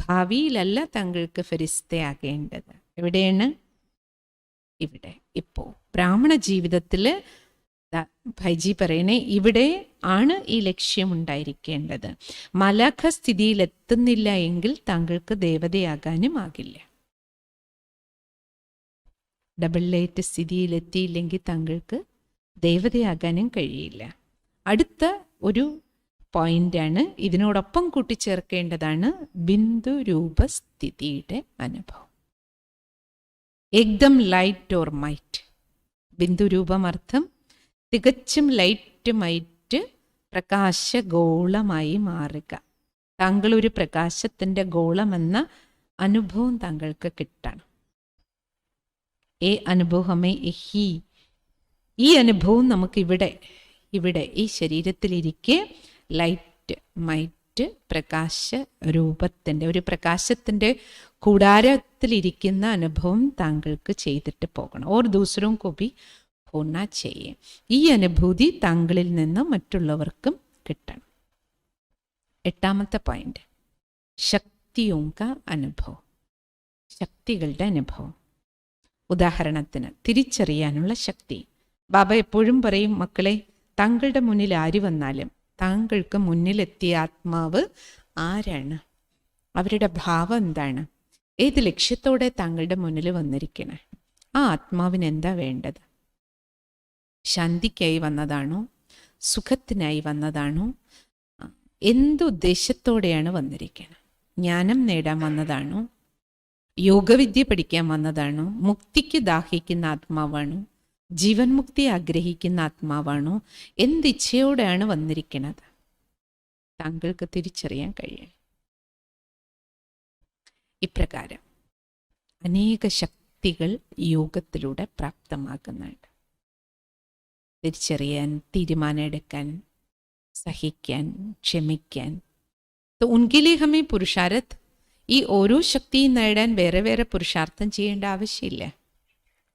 ഭാവിയിലല്ല താങ്കൾക്ക് ഫരിസ്തയാകേണ്ടത്. എവിടെയാണ്? ഇവിടെ, ഇപ്പോൾ. ബ്രാഹ്മണ ജീവിതത്തിൽ ഭൈജി പറയണേ, ഇവിടെ ആണ് ഈ ലക്ഷ്യം ഉണ്ടായിരിക്കേണ്ടത്. മലാഖ സ്ഥിതിയിൽ എത്തുന്നില്ല എങ്കിൽ താങ്കൾക്ക് ദേവതയാകാനും ആകില്ല. ഡബിൾ ലൈറ്റ് സ്ഥിതിയിലെത്തിയില്ലെങ്കിൽ താങ്കൾക്ക് ദേവതയാകാനും കഴിയില്ല. അടുത്ത ഒരു പോയിന്റാണ്, ഇതിനോടൊപ്പം കൂട്ടിച്ചേർക്കേണ്ടതാണ് ബിന്ദു രൂപസ്ഥിതിയുടെ അനുഭവം. എക്ദം ലൈറ്റ് ഓർ മൈറ്റ്. ബിന്ദു രൂപം അർത്ഥം തികച്ചും ലൈറ്റുമൈറ്റ് പ്രകാശഗോളമായി മാറുക. താങ്കൾ ഒരു പ്രകാശത്തിൻ്റെ ഗോളമെന്ന അനുഭവം താങ്കൾക്ക് കിട്ടണം. അനുഭവമേ ഈ അനുഭവം നമുക്ക് ഇവിടെ ഈ ശരീരത്തിലിരിക്കെ ലൈറ്റ് മൈറ്റ് പ്രകാശ രൂപത്തിൻ്റെ, ഒരു പ്രകാശത്തിൻ്റെ കൂടാരത്തിലിരിക്കുന്ന അനുഭവം താങ്കൾക്ക് ചെയ്തിട്ട് പോകണം. ഓർ ദൂസരോं को भी होना चाहिए. ഈ അനുഭൂതി താങ്കളിൽ നിന്ന് മറ്റുള്ളവർക്കും കിട്ടണം. 8ാമത്തെ പോയിന്റ്, ശക്തിയോं का അനുഭവം, ശക്തികളുടെ അനുഭവം. ഉദാഹരണത്തിന് തിരിച്ചറിയാനുള്ള ശക്തി. ബാബ എപ്പോഴും പറയും, മക്കളെ, താങ്കളുടെ മുന്നിൽ ആര് വന്നാലും താങ്കൾക്ക് മുന്നിലെത്തിയ ആത്മാവ് ആരാണ്, അവരുടെ ഭാവം എന്താണ്, ഏത് ലക്ഷ്യത്തോടെ താങ്കളുടെ മുന്നിൽ വന്നിരിക്കണേ, ആ ആത്മാവിന് എന്താ വേണ്ടത്? ശാന്തിക്കായി വന്നതാണോ, സുഖത്തിനായി വന്നതാണോ, എന്തുദ്ദേശത്തോടെയാണ് വന്നിരിക്കുന്നത്? ജ്ഞാനം നേടാൻ വന്നതാണോ, യോഗവിദ്യ പഠിക്കാൻ വന്നതാണോ, മുക്തിക്ക് ദാഹിക്കുന്ന ആത്മാവാണോ, ജീവൻ മുക്തി ആഗ്രഹിക്കുന്ന ആത്മാവാണോ, എന്തിച്ഛയോടെയാണ് വന്നിരിക്കുന്നത്? താങ്കൾക്ക് തിരിച്ചറിയാൻ കഴിയണം. ഇപ്രകാരം അനേക ശക്തികൾ യോഗത്തിലൂടെ പ്രാപ്തമാകുന്നുണ്ട്. തിരിച്ചറിയാൻ, തീരുമാനമെടുക്കാൻ, സഹിക്കാൻ, ക്ഷമിക്കാൻ. तो उनके लिए हमें पुरुषार्थ, ഈ ഓരോ ശക്തിയും നേടാൻ വേറെ വേറെ പുരുഷാർത്ഥം ചെയ്യേണ്ട ആവശ്യമില്ല.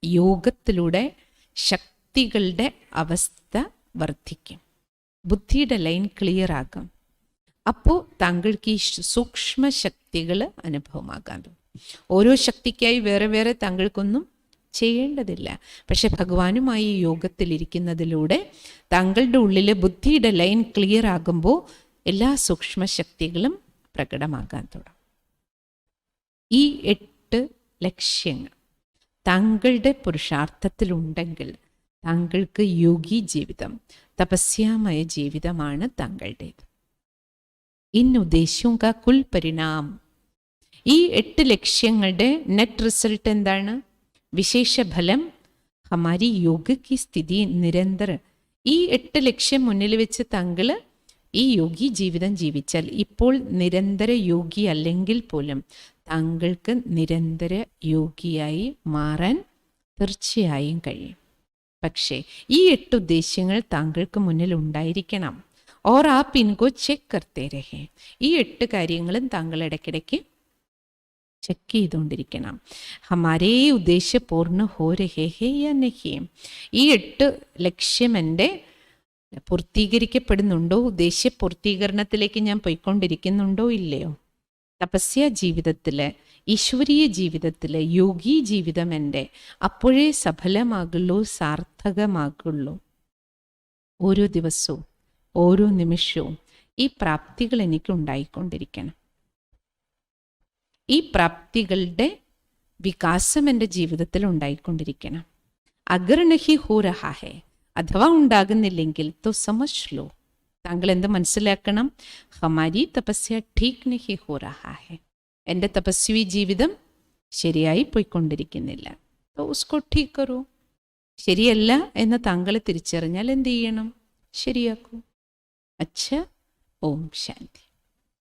യോഗത്തിലൂടെ ശക്തികളുടെ അവസ്ഥ വർദ്ധിക്കും, ബുദ്ധിയുടെ ലൈൻ ക്ലിയർ ആകും. അപ്പോൾ താങ്കൾക്ക് ഈ സൂക്ഷ്മ ശക്തികൾ അനുഭവമാകാൻ തുടങ്ങും. ഓരോ ശക്തിക്കായി വേറെ വേറെ താങ്കൾക്കൊന്നും ചെയ്യേണ്ടതില്ല. പക്ഷെ ഭഗവാനുമായി യോഗത്തിലിരിക്കുന്നതിലൂടെ താങ്കളുടെ ഉള്ളിൽ ബുദ്ധിയുടെ ലൈൻ ക്ലിയർ ആകുമ്പോൾ എല്ലാ സൂക്ഷ്മ ശക്തികളും പ്രകടമാകാൻ തുടങ്ങും. ഈ 8 ലക്ഷ്യങ്ങൾ താങ്കളുടെ പുരുഷാർത്ഥത്തിലുണ്ടെങ്കിൽ താങ്കൾക്ക് യോഗി ജീവിതം, തപസ്യാമയ ജീവിതമാണ് താങ്കളുടേത്. ഇൻ ഉദ്ദേശവും കാ കുൽ പരിണാം. ഈ 8 ലക്ഷ്യങ്ങളുടെ നെറ്റ് റിസൾട്ട് എന്താണ്? വിശേഷ ഫലം ഹമാരി യോഗ കി സ്ഥിതി നിരന്തര. ഈ 8 ലക്ഷ്യം മുന്നിൽ വെച്ച് താങ്കൾ ഈ യോഗി ജീവിതം ജീവിച്ചാൽ, ഇപ്പോൾ നിരന്തര യോഗി അല്ലെങ്കിൽ പോലും താങ്കൾക്ക് നിരന്തര യോഗിയായി മാറാൻ തീർച്ചയായും കഴിയും. പക്ഷേ ഈ 8 ഉദ്ദേശ്യങ്ങൾ താങ്കൾക്ക് മുന്നിൽ ഉണ്ടായിരിക്കണം. ഓർ ആപ്പ് ഇൻകോ ചെക്ക് കർത്തേ രഹേ. ഈ 8 കാര്യങ്ങളും താങ്കൾ ഇടയ്ക്കിടയ്ക്ക് ചെക്ക് ചെയ്തുകൊണ്ടിരിക്കണം. ഹമാരേ ഉദ്ദേശ്യ പൂർണ്ണ ഹോ രഹേ ഹേ യാ നഹി. ഈ 8 ലക്ഷ്യം എൻ്റെ പൂർത്തീകരിക്കപ്പെടുന്നുണ്ടോ, ഉദ്ദേശ്യ പൂർത്തീകരണത്തിലേക്ക് ഞാൻ പോയിക്കൊണ്ടിരിക്കുന്നുണ്ടോ ഇല്ലയോ? തപസ്യ ജീവിതത്തിൽ, ഈശ്വരീയ ജീവിതത്തിൽ, യോഗി ജീവിതം എൻ്റെ അപ്പോഴേ സഫലമാകുള്ളൂ, സാർത്ഥകമാകുള്ളൂ. ഓരോ ദിവസവും ഓരോ നിമിഷവും ഈ പ്രാപ്തികൾ എനിക്ക് ഉണ്ടായിക്കൊണ്ടിരിക്കണം. ഈ പ്രാപ്തികളുടെ വികാസം എൻ്റെ ജീവിതത്തിൽ ഉണ്ടായിക്കൊണ്ടിരിക്കണം. അഗർ നഹി ഹോ രഹാ ഹെ, അഥവാ ഉണ്ടാകുന്നില്ലെങ്കിൽ തോ സമജ് ലോ. താങ്കൾ എന്ത് മനസ്സിലാക്കണം? ഹമാരി തപസ്യ ഠീക് നഹി ഹോ രഹാ ഹെ. എൻ്റെ തപസ്വി ജീവിതം ശരിയായി പോയിക്കൊണ്ടിരിക്കുന്നില്ല. തോ ഉസ്കോ ഠീക് കരോ. ശരിയല്ല എന്ന് താങ്കൾ തിരിച്ചറിഞ്ഞാൽ എന്ത് ചെയ്യണം? ശരിയാക്കൂ. അച്ഛ. ഓം ശാന്തി.